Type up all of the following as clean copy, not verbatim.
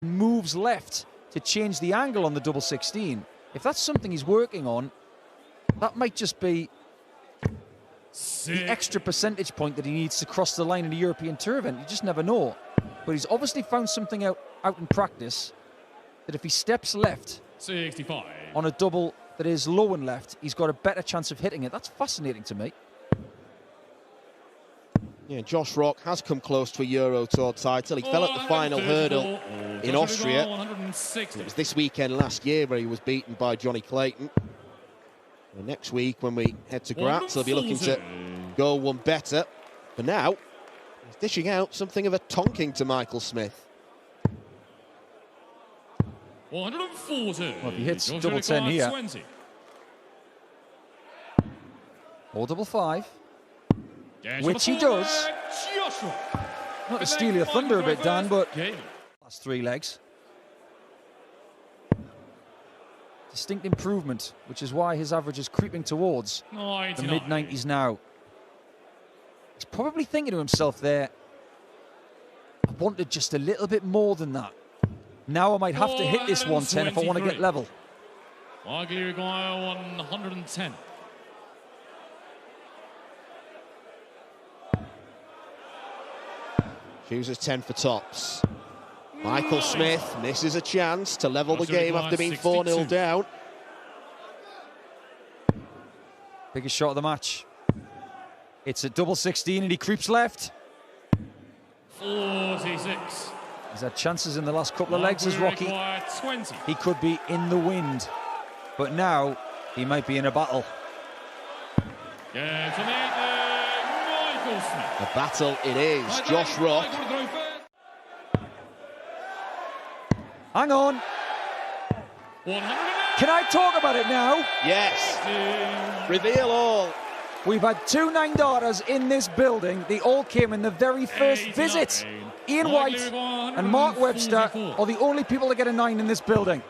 moves left to change the angle on the double 16. If that's something he's working on, that might just be the extra percentage point that he needs to cross the line in a European Tour event. You just never know. But he's obviously found something out in practice that if he steps left 65 on a double that is low and left, he's got a better chance of hitting it. That's fascinating to me. Yeah, Josh Rock has come close to a Euro Tour title. He fell at the final hurdle in Austria. It was this weekend last year where he was beaten by Johnny Clayton. And next week, when we head to Graz, he'll be looking to go one better. For now, he's dishing out something of a tonking to Michael Smith. 140. Well, if he hits double 10 here, 20. or double 5, which he does. Not to steal your thunder a bit, Dan, but last 3 legs. Distinct improvement, which is why his average is creeping towards the mid-90s now. He's probably thinking to himself there, I wanted just a little bit more than that. Now I might have to hit this 110 if I want to get level. Arguably require 110. Chooses 10 for tops. Michael Smith misses a chance to level the game after being 4-0 down. Biggest shot of the match. It's a double 16 and he creeps left. 46. He's had chances in the last couple of legs as Rocky. He could be in the wind, but now he might be in a battle. Yeah, Michael Smith. A battle it is. Josh Rock. Hang on. Can I talk about it now? Yes. Reveal all. We've had 2 9-darters in this building. They all came in the very first visit. Ian White and Mark Webster are the only people that get a 9 in this building.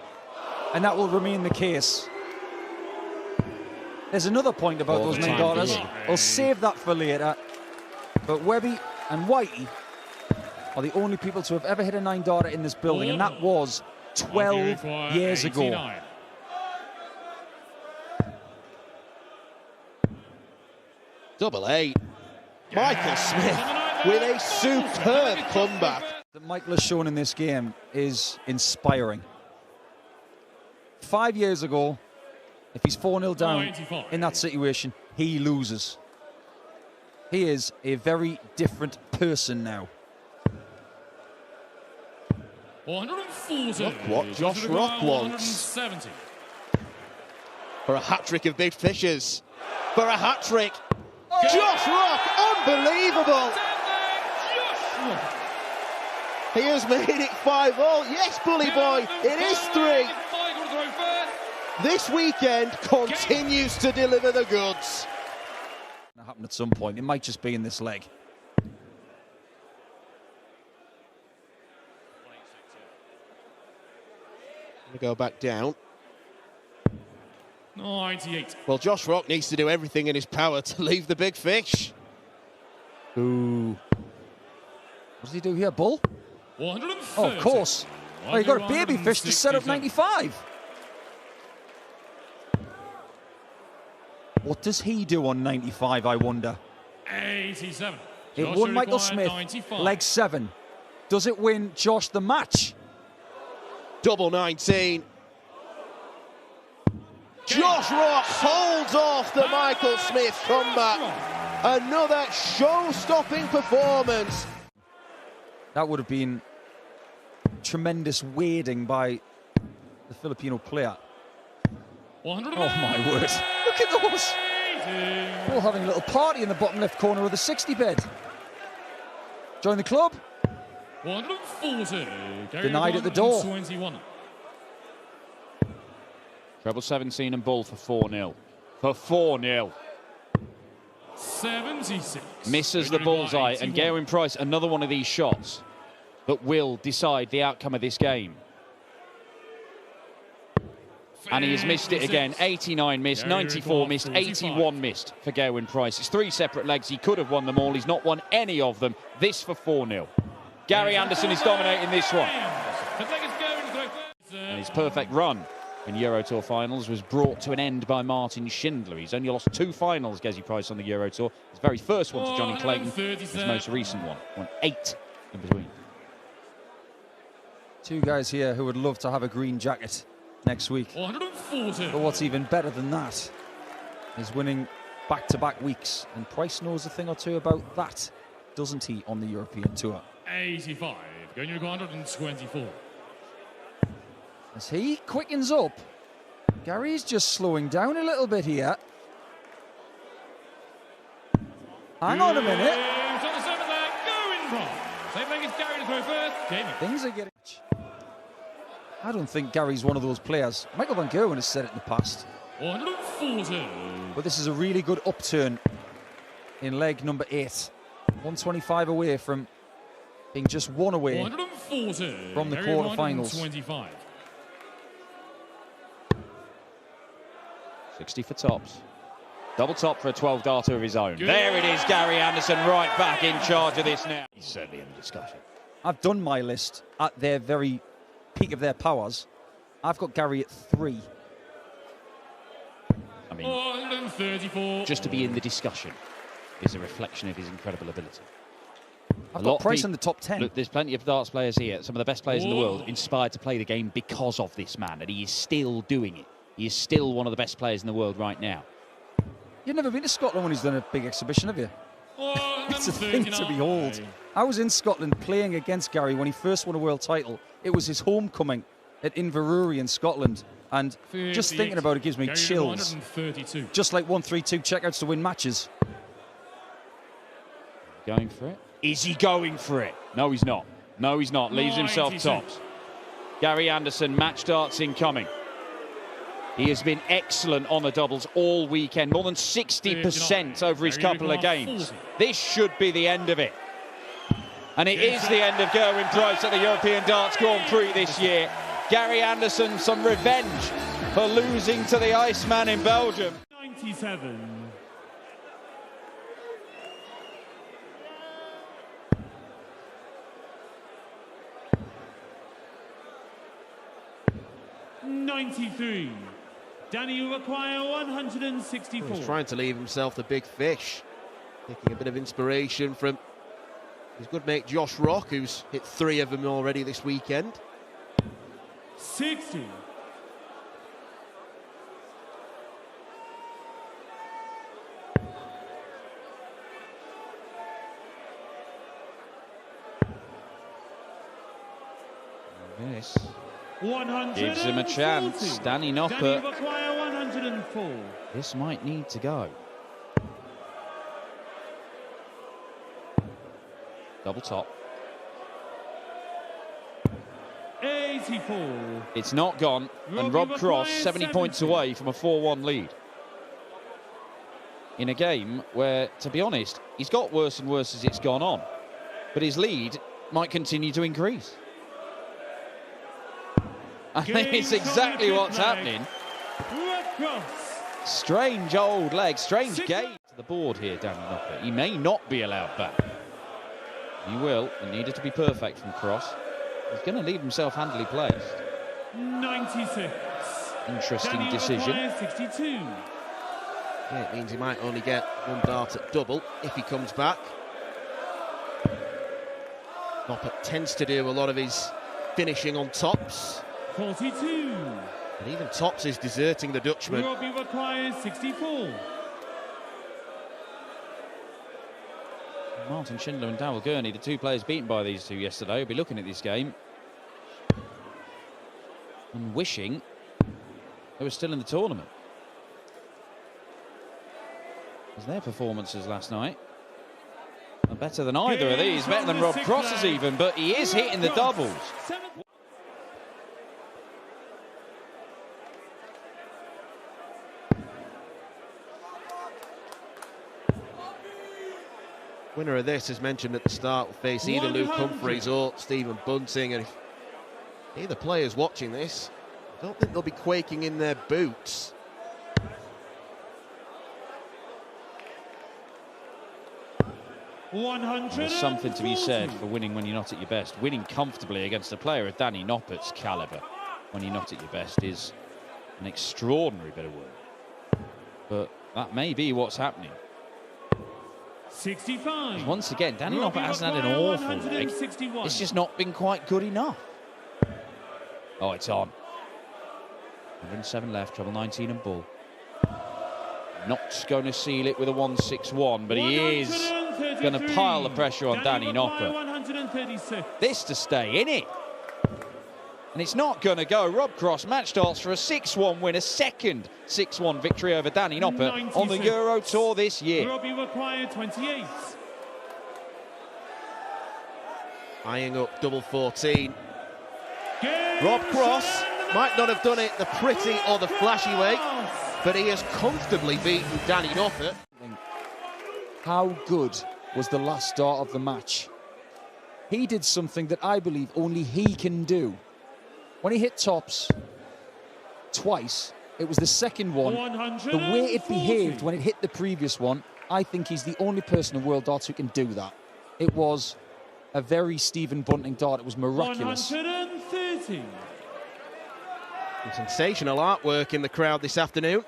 And that will remain the case. There's another point about those 9-darters. I'll save that for later. But Webby and Whitey are the only people to have ever hit a 9-darter in this building, and that was 12 years ago. Double 8. Michael Smith with a superb comeback. That Michael has shown in this game is inspiring. 5 years ago, if he's 4-0 down in that situation, he loses. He is a very different person now. 140. Look what Josh Rock wants. For a hat-trick of big fishes. For a hat-trick. Josh Rock, unbelievable! He has made it 5-0. Yes, bully boy, it is 3. This weekend continues to deliver the goods. That happened at some point. It might just be in this leg. We go back down. 98. Well, Josh Rock needs to do everything in his power to leave the big fish. Ooh. What does he do here, Bull? 130. Oh, of course. Oh, you got a baby fish to set up 95. What does he do on 95, I wonder? 87. It won Michael Smith, 95. Leg 7. Does it win Josh the match? Double 19. Josh Rock holds off the Michael Smith comeback. Another show-stopping performance. That would have been tremendous wading by the Filipino player. Oh my word. Look at those. All having a little party in the bottom left corner of the 60 bed. Join the club. 140. Denied at the door. 21. Treble 17 and Bull for 4-0. For 4-0. 76. Misses the bullseye, and Gerwyn Price, another one of these shots that will decide the outcome of this game. And he has missed it again. 89 missed, 94 missed, 81 missed for Gerwyn Price. It's 3 separate legs. He could have won them all. He's not won any of them. This for 4-0. Gary Anderson is dominating this one. And his perfect run in Euro Tour finals was brought to an end by Martin Schindler. He's only lost 2 finals, Gezi Price, on the Euro Tour. His very first one to Johnny Clayton, his most recent one. Won 8 in between. 2 guys here who would love to have a green jacket next week. 140. But what's even better than that is winning back-to-back weeks. And Price knows a thing or two about that, doesn't he, on the European Tour? 85. Going to 124. As he quickens up, Gary's just slowing down a little bit here. Hang on a minute. It's on the 7th leg, going from. Same leg as Gary to throw first. Jamie. Things are getting... I don't think Gary's one of those players. Michael van Gerwen has said it in the past. 140. But this is a really good upturn in leg number 8. 125 away from being just 1 away 140. from the quarterfinals. 125. 60 for tops. Double top for a 12 darter of his own. There it is, Gary Anderson right back in charge of this now. He's certainly in the discussion. I've done my list at their very peak of their powers. I've got Gary at 3. I mean, 134. just to be in the discussion is a reflection of his incredible ability. I've got Price in the top 10. Look, there's plenty of darts players here, some of the best players in the world, inspired to play the game because of this man, and he is still doing it. He is still one of the best players in the world right now. You've never been to Scotland when he's done a big exhibition, have you? It's a thing to behold. I was in Scotland playing against Gary when he first won a world title. It was his homecoming at Inverurie in Scotland. And just thinking about it gives me chills. Just like 132 checkouts to win matches. Going for it? Is he going for it? No, he's not. No, he's not. Leaves himself tops. Gary Anderson, match darts incoming. He has been excellent on the doubles all weekend, more than 60% over his couple of games. This should be the end of it. And it is the end of Gerwyn Price at the European Darts Grand Prix this year. Gary Anderson, some revenge for losing to the Iceman in Belgium. 97. $93. Danny will require 164. He's trying to leave himself the big fish. Taking a bit of inspiration from his good mate Josh Rock, who's hit 3 of them already this weekend. 60. This gives him a chance. Danny Noppert. Require 104. This might need to go. Double top. 84. It's not gone, and Rob Cross 70 points away from a 4-1 lead. In a game where, to be honest, he's got worse and worse as it's gone on. But his lead might continue to increase. I think it's exactly what's happening. Strange old leg, strange game to the board here, Danny Noppert. He may not be allowed back. He will. It needed to be perfect from Cross. He's going to leave himself handily placed. 96. Interesting Danny decision. 62. Yeah, it means he might only get 1 dart at double if he comes back. Noppert tends to do a lot of his finishing on tops. 42. And even tops is deserting the Dutchman. Robbie requires 64. Martin Schindler and Darrell Gurney, the 2 players beaten by these 2 yesterday, will be looking at this game and wishing they were still in the tournament. As their performances last night are better than either of these, better than Rob Cross's even, but he is hitting the doubles. Winner of this, as mentioned at the start, will face either Luke Humphreys or Stephen Bunting. And if either player's watching this, I don't think they'll be quaking in their boots. There's something to be said for winning when you're not at your best. Winning comfortably against a player of Danny Noppert's calibre when you're not at your best is an extraordinary bit of work. But that may be what's happening. 65. Once again, Danny Noppert hasn't had an awful leg. It's just not been quite good enough. Oh, it's on. 107 left, treble 19 and bull. Not going to seal it with a 161, but he is going to pile the pressure on Danny Noppert. This to stay in it. And it's not going to go. Rob Cross, match darts for a 6-1 win, a second 6-1 victory over Danny Noppert on the Euro Tour this year. Robbie required 28. Eyeing up double 14. Rob Cross might not have done it the pretty or the flashy way, but he has comfortably beaten Danny Noppert. How good was the last start of the match? He did something that I believe only he can do. When he hit tops twice, it was the second one. The way it behaved when it hit the previous one, I think he's the only person in World Darts who can do that. It was a very Stephen Bunting dart. It was miraculous. 130. Some sensational artwork in the crowd this afternoon.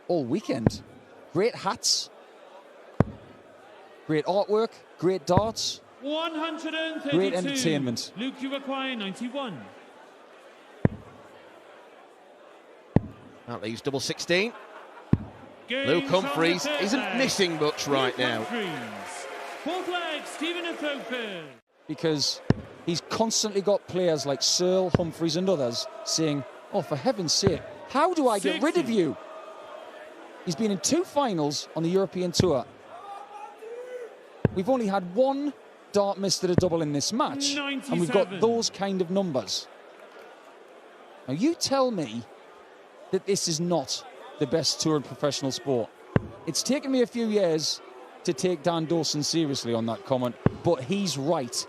All weekend. Great hats. Great artwork. Great darts. 132. Great entertainment. Luke, you require 91. That leaves double 16. Luke Humphries isn't missing much right now. Fourth leg, Stephen Ethofer. Because he's constantly got players like Searle, Humphries and others saying, oh, for heaven's sake, how do I get rid of you? He's been in 2 finals on the European Tour. We've only had 1 dart missed at a double in this match, 97. and we've got those kind of numbers. Now, you tell me that this is not the best tour in professional sport. It's taken me a few years to take Dan Dawson seriously on that comment, but he's right.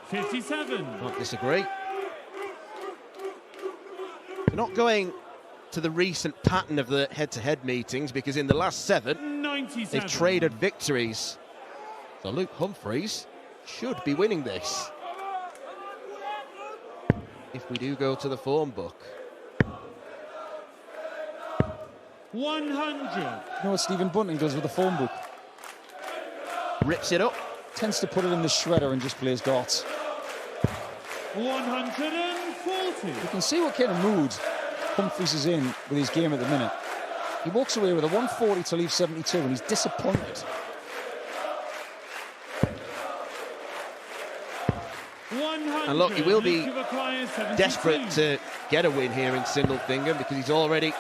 57. Not disagree. We're not going to the recent pattern of the head-to-head meetings, because in the last 7, 97. they've traded victories. So Luke Humphries should be winning this, if we do go to the form book. 100. You know what Stephen Bunting does with the phone book? Rips it up. Tends to put it in the shredder and just plays darts. 140. You can see what kind of mood Humphries is in with his game at the minute. He walks away with a 140 to leave 72 and he's disappointed. 100. And look, he will be Luke, you require 72. desperate to get a win here in Sindelfingen, because he's already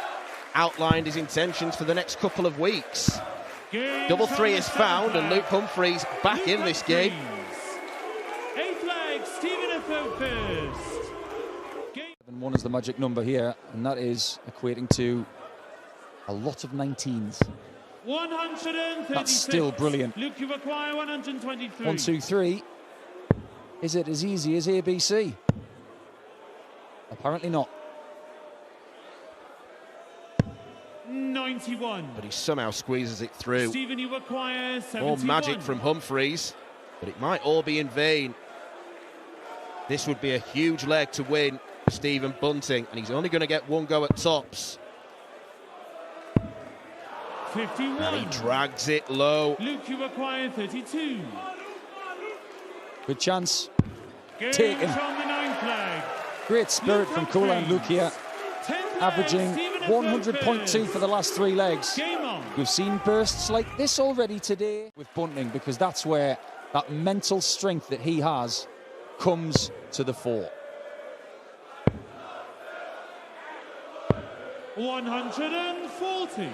outlined his intentions for the next couple of weeks. Double 3 is found, and Luke Humphries back in this game. 8th leg, Stephen Ethofer. 1 is the magic number here, and that is equating to a lot of 19s. 136. That's still brilliant. Luke, you require 123. 1, 2, 3. Is it as easy as ABC? Apparently not. 91. But he somehow squeezes it through. Stephen, you require 71. More magic from Humphries, but it might all be in vain. This would be a huge leg to win for Stephen Bunting, and he's only going to get 1 go at tops. 51. And he drags it low. Luke, you require 32. Good chance. Games Taken. on the 9th leg. Great spirit from Kulan Luke here. 10th leg, Averaging Stephen 100.2 for the last 3 legs. Game on. We've seen bursts like this already today with Bunting, because that's where that mental strength that he has comes to the fore. 140.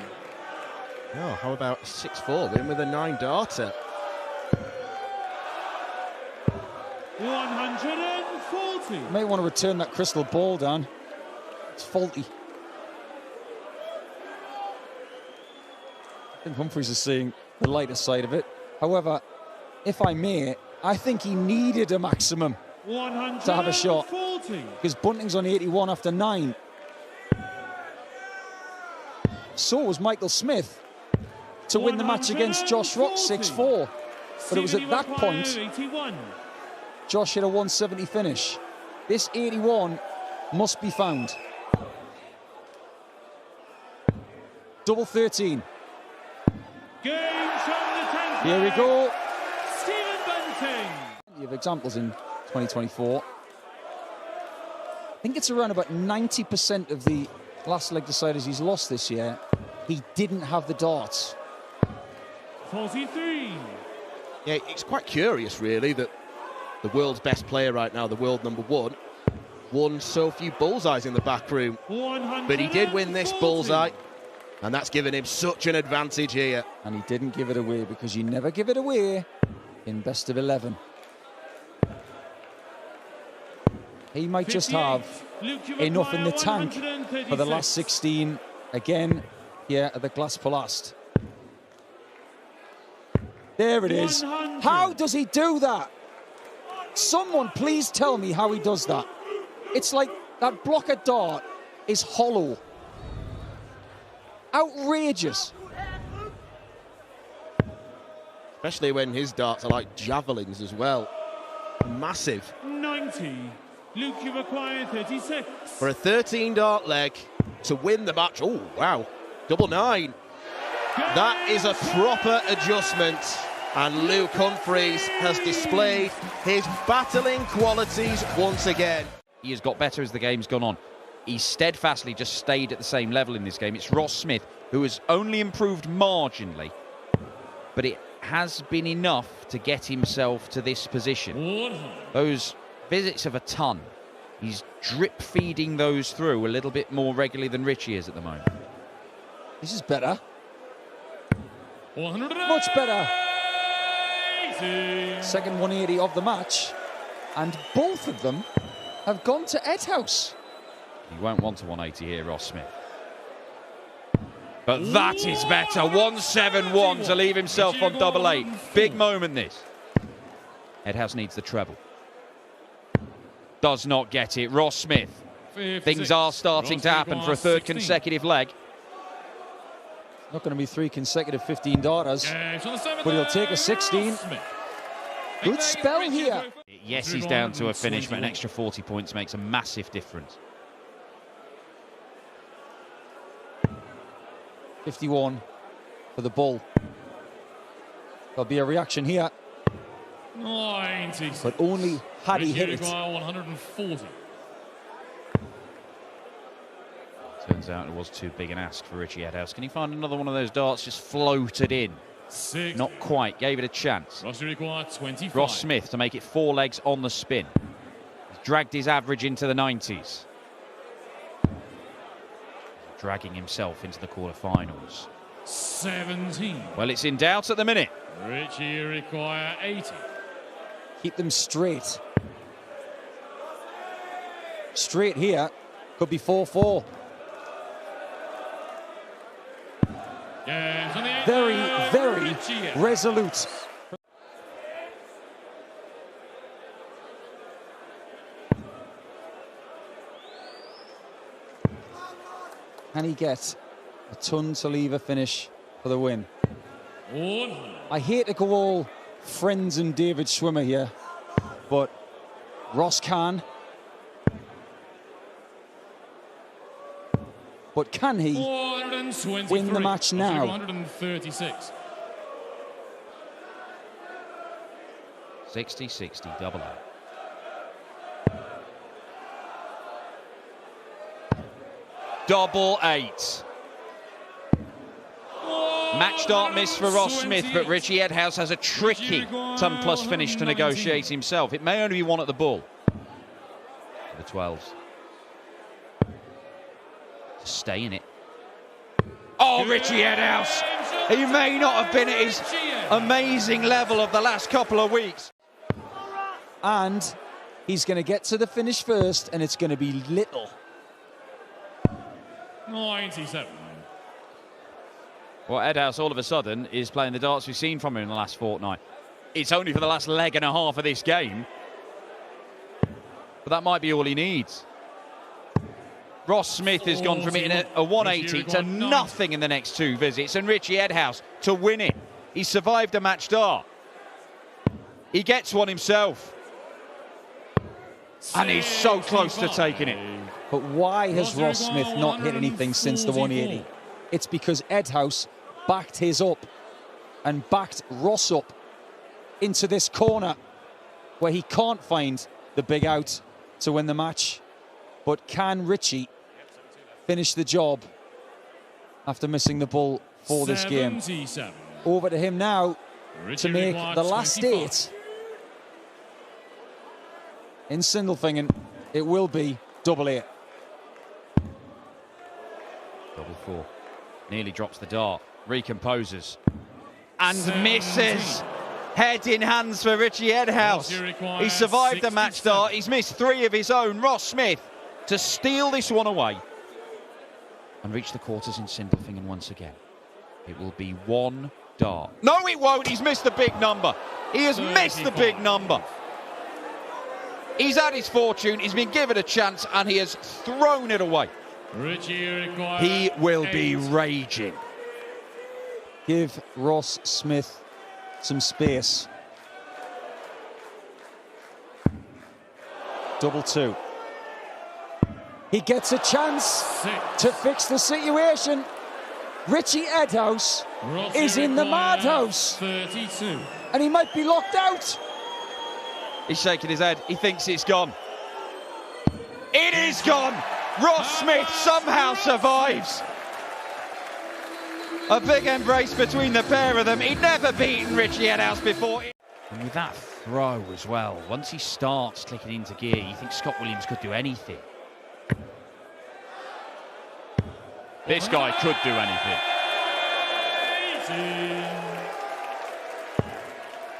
Oh, how about a 6-4 win with a 9-darter? 140. You may want to return that crystal ball, Dan. It's faulty. I think Humphries is seeing the lighter side of it. However, if I may, I think he needed a maximum to have a shot, because Bunting's on 81 after 9. So was Michael Smith to win the match against Josh Rock 6-4. But it was at that point 81. Josh hit a 170 finish. This 81 must be found. Double 13. Game from the 10th Here we go. Stephen Bunting. Plenty of examples in 2024. I think it's around about 90% of the last leg deciders he's lost this year. He didn't have the darts. 43. Yeah, it's quite curious, really, that the world's best player right now, the world #1, won so few bullseyes in the back room. But he did win this bullseye, and that's given him such an advantage here. And he didn't give it away, because you never give it away in best of 11. He might just have enough in the tank for the last 16 again here at the Glass Palast. There it is. 100. How does he do that? Someone please tell me how he does that. It's like that blocker dart is hollow. Outrageous. Especially when his darts are like javelins as well. Massive. 90. Luke, you require 36. For a 13-dart leg to win the match. Oh, wow. Double 9. That is a proper adjustment. And Luke Humphries has displayed his battling qualities once again. He has got better as the game's gone on. He steadfastly just stayed at the same level in this game. It's Ross Smith who has only improved marginally, but it has been enough to get himself to this position. Those visits of a ton, he's drip feeding those through a little bit more regularly than Richie is at the moment. This is better. 180. Much better. Second 180 of the match. And both of them have gone to Edhouse. He won't want a 180 here, Ross Smith. But that is better. 171 to leave himself on double 8. Big moment this. Edhouse needs the treble. Does not get it. Ross Smith. Things are starting to happen for a third consecutive leg. Not going to be 3 consecutive 15 darters, but he'll take a 16. Good spell here. Yes, he's down to a finish, but an extra 40 points makes a massive difference. 51 for the bull. There'll be a reaction here, 90. but only had he hit it. 140. Turns out it was too big an ask for Richie Edhouse. Can he find another one of those darts just floated in? 6. Not quite. Gave it a chance. Ross required 25. Ross Smith to make it 4 legs on the spin. He's dragged his average into the 90s. Dragging himself into the quarterfinals. 17. Well, it's in doubt at the minute. Richie require 80. Keep them straight. Straight here. Could be 4-4. Yes, on the 8. Very, very Richie. resolute. Can he get a ton to leave a finish for the win? 100. I hate to go all friends and David Schwimmer here, but Ross can. But can he win the match now? 136. 60-60 double A. Double 8. Match dart miss for Ross Smith, but Richie Edhouse has a tricky ton plus finish to negotiate himself. It may only be one at the bull. The 12s. To stay in it. Oh, Richie Edhouse! He may not have been at his amazing level of the last couple of weeks. And he's going to get to the finish first, and it's going to be little. 97. Well, Edhouse all of a sudden is playing the darts we've seen from him in the last fortnight. It's only for the last leg and a half of this game, but that might be all he needs. Ross Smith has gone from hitting a 180 to nothing in the next 2 visits, and Richie Edhouse to win it. He survived a match dart. He gets one himself. And he's so close to taking it. But why has Ross Smith not hit anything since the 180? It's because Edhouse backed his up and backed Ross up into this corner where he can't find the big out to win the match. But can Richie finish the job after missing the bull for this game? Over to him now to make the last 8. In Sindelfingen, it will be double 8. Double 4. Nearly drops the dart. Recomposes. And misses. Head in hands for Richie Edhouse. He survived the match dart. He's missed 3 of his own. Ross Smith to steal this one away. And reach the quarters in Sindelfingen once again. It will be 1 dart. No, it won't. He's missed the big number. He has missed the big number. He's had his fortune, he's been given a chance, and he has thrown it away. He will be raging. Give Ross Smith some space. Double 2. He gets a chance to fix the situation. Richie Edhouse is in the madhouse. 32. And he might be locked out. He's shaking his head. He thinks it's gone. It is gone. Ross Smith somehow survives. A big embrace between the pair of them. He'd never beaten Richie Edhouse before. And with that throw as well, once he starts clicking into gear, you think Scott Williams could do anything. This guy could do anything.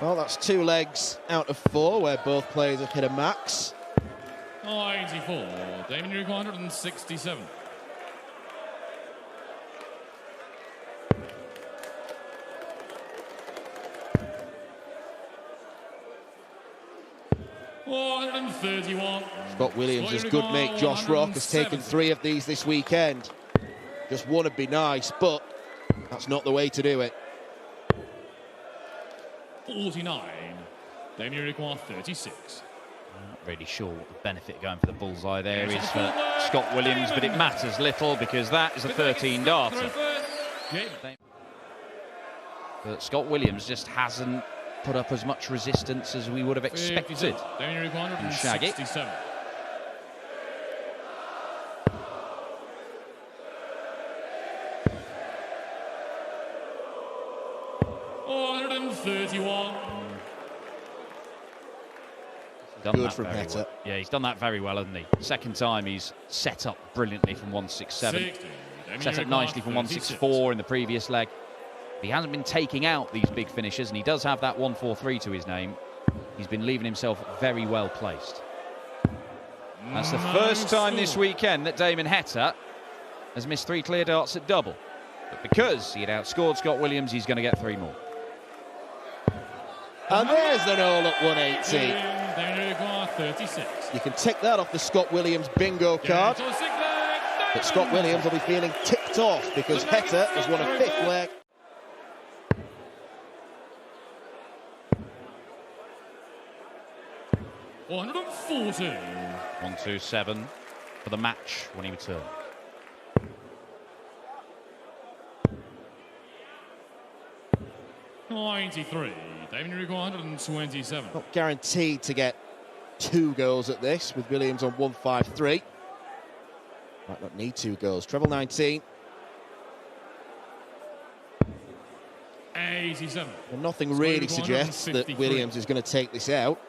Well, that's 2 legs out of 4 where both players have hit a max. 94. Damien Rick 167. Scott Williams' good mate Josh Rock has taken 3 of these this weekend. Just 1 would be nice, but that's not the way to do it. 49. Damien Rick 36. I'm not really sure what the benefit of going for the bullseye there is for Scott Williams, but it matters little because that is a 13-darter. But Scott Williams just hasn't put up as much resistance as we would have expected. And Shaggy. 31. Good from Heta. Well. Yeah, he's done that very well, hasn't he? Second time he's set up brilliantly from 167. Set up nicely from 164 in the previous leg. He hasn't been taking out these big finishes, and he does have that 143 to his name. He's been leaving himself very well placed. That's the first time this weekend that Damon Heta has missed 3 clear darts at double. But because he had outscored Scott Williams, he's going to get 3 more. And there's an all-up 180. 36. You can tick that off the Scott Williams bingo card. But Scott Williams will be feeling ticked off because Heta has won a 5th leg. $127 for the match when he returned. $93. Damien Rick 127. Not guaranteed to get 2 goals at this with Williams on 153. Might not need 2 goals. Treble 19. 87. Well, nothing really suggests that Williams is going to take this out.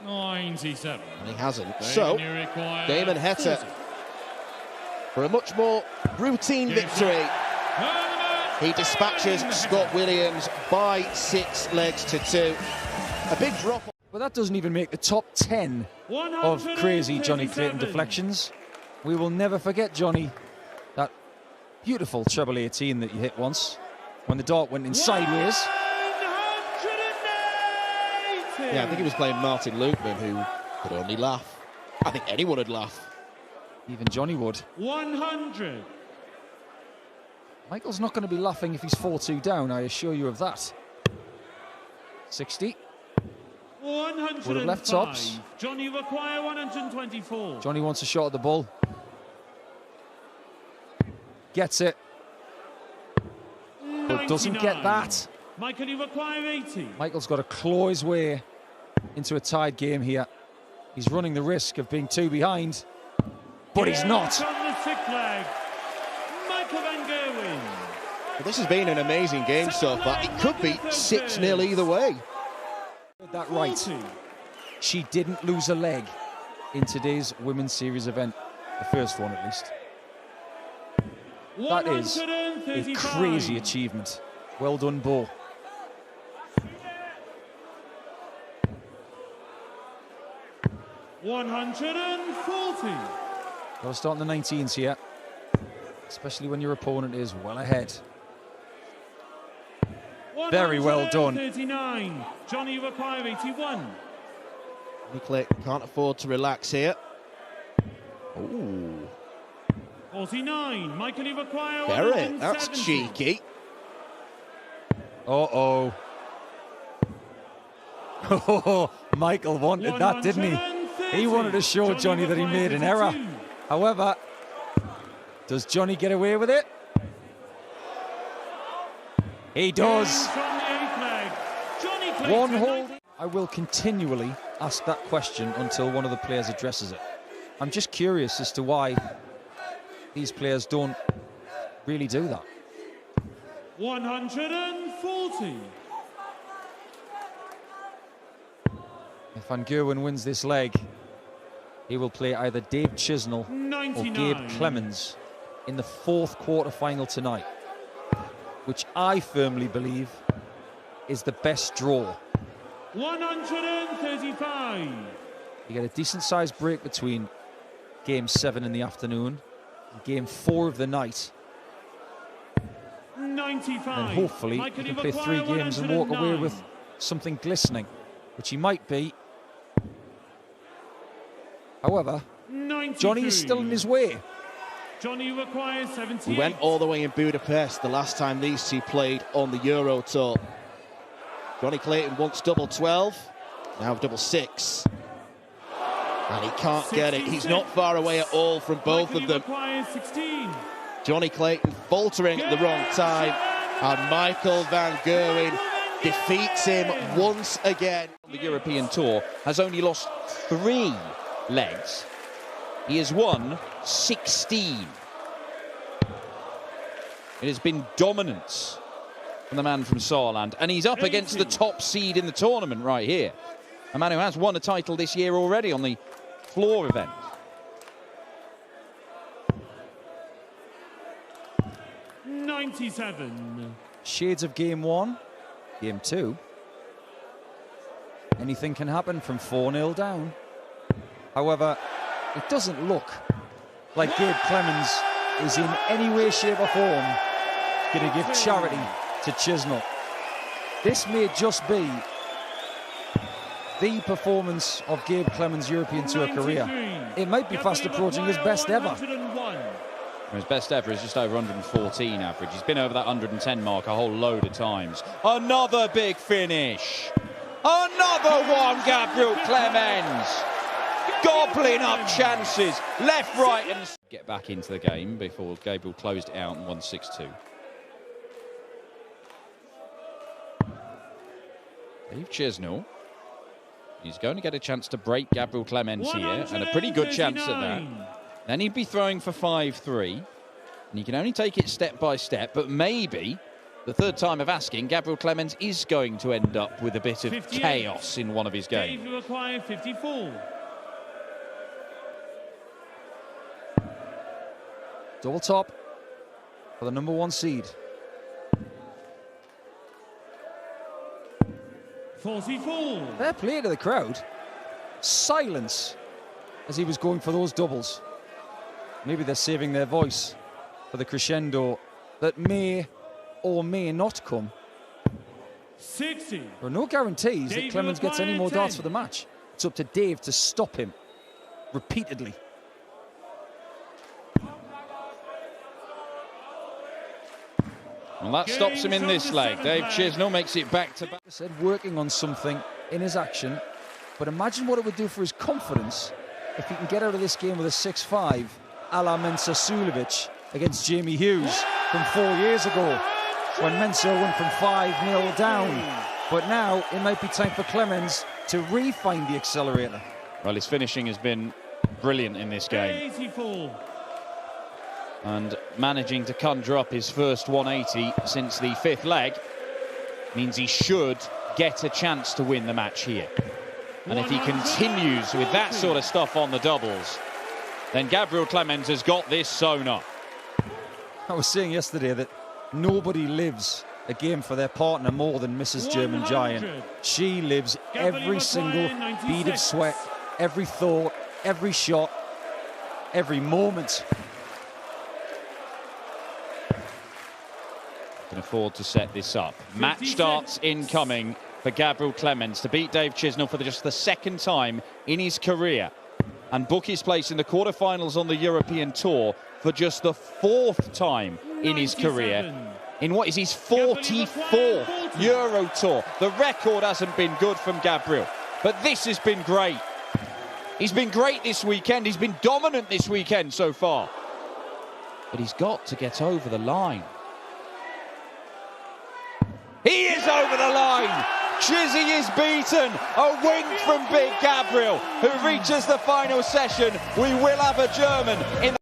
$97. And he hasn't. So, Damon Heta, for a much more routine victory, he dispatches Scott Williams by 6 legs to 2. A big drop. But that doesn't even make the top 10 of crazy Johnny Clayton deflections. We will never forget, Johnny, that beautiful treble 18 that you hit once when the dart went in sideways. Yeah, I think he was playing Martin Lukeman, who could only laugh. I think anyone would laugh. Even Johnny would. 100. Michael's not going to be laughing if he's 4-2 down, I assure you of that. 60. 105. Would have left tops. Johnny require 124. Johnny wants a shot at the ball. Gets it. But doesn't get that. Michael, you require 80. Michael's got to claw his way into a tied game here. He's running the risk of being 2 behind, but he's not. From the sixth leg, Michael van Gerwen. Well, this has been an amazing game so far. It could be 6-0 either way. That right. 40. She didn't lose a leg in today's Women's Series event. The first one, at least. That is a crazy achievement. Well done, Bo. $140. Got to start in the 19s here, especially when your opponent is well ahead. Very well done. 39. Johnny require 81. Nick can't afford to relax here. Ooh. 49. Michael, you require Barrett, that's 170. cheeky. Uh-oh. Oh, Michael wanted that, didn't he? He wanted to show Johnny that he made an error. However, does Johnny get away with it? He does. One hold. I will continually ask that question until one of the players addresses it. I'm just curious as to why these players don't really do that. 140. If Van Gerwen wins this leg, he will play either Dave Chisnell 99. or Gabe Clemens in the 4th quarter-final tonight, which I firmly believe is the best draw. 135. You get a decent-sized break between Game 7 in the afternoon and Game 4 of the night. 95. And hopefully he can play 3 games and walk away with something glistening, which he might be. However, 93. Johnny is still in his way. Johnny requires 78. We went all the way in Budapest the last time these two played on the Euro Tour. Johnny Clayton wants double 12, now double 6. And he can't get it. He's not far away at all from both Michael, of them. requires 16. Johnny Clayton faltering at the wrong time. And Michael van Gerwen defeats him once again. The European Tour has only lost 3 legs. He has won 16. It has been dominance from the man from Saarland, and he's up against the top seed in the tournament right here. A man who has won a title this year already on the floor event. $97. Shades of Game 1, Game 2. Anything can happen from 4-0 down. However, it doesn't look like Gabe Clemens is in any way, shape or form going to give charity to Chisnell. This may just be the performance of Gabe Clemens' European Tour career. It might be fast approaching his best ever. 101. His best ever is just over 114 average. He's been over that 110 mark a whole load of times. Another big finish. Another one, Gabriel Clemens. Gobbling up chances, left, right, and get back into the game before Gabriel closed it out and won 6-2. Dave Chisnell. He's going to get a chance to break Gabriel Clemens here, and a pretty good chance at that. Then he'd be throwing for 5-3, and he can only take it step by step, but maybe the third time of asking, Gabriel Clemens is going to end up with a bit of 58. chaos in one of his games. Dave require 54. Double top for the number 1 seed. 44. Fair play to the crowd. Silence as he was going for those doubles. Maybe they're saving their voice for the crescendo that may or may not come. 60. There are no guarantees that Dave Clemens gets any more darts 10. for the match. It's up to Dave to stop him repeatedly. Well, that stops him in this leg. Dave Chisnall makes it back to back. Said working on something in his action, but imagine what it would do for his confidence if he can get out of this game with a 6-5 a la Mensah Suljovic against Jamie Hughes from 4 years ago when Mensah went from 5-0 down. But now it might be time for Clemens to refine the accelerator. Well, his finishing has been brilliant in this game. 84. And managing to conjure up his first 180 since the fifth leg means he should get a chance to win the match here. And if he continues with that sort of stuff on the doubles, then Gabriel Clemens has got this sewn up. I was saying yesterday that nobody lives a game for their partner more than Mrs. German Giant. She lives every single bead of sweat, every thought, every shot, every moment. Can afford to set this up. Match darts incoming for Gabriel Clemens to beat Dave Chisnall for just the second time in his career and book his place in the quarterfinals on the European Tour for just the fourth time in his career. In what is his 44th Euro Tour. The record hasn't been good from Gabriel, but this has been great. He's been great this weekend. He's been dominant this weekend so far. But he's got to get over the line. He is over the line. Chizzy is beaten. A win from Big Gabriel, who reaches the final session. We will have a German in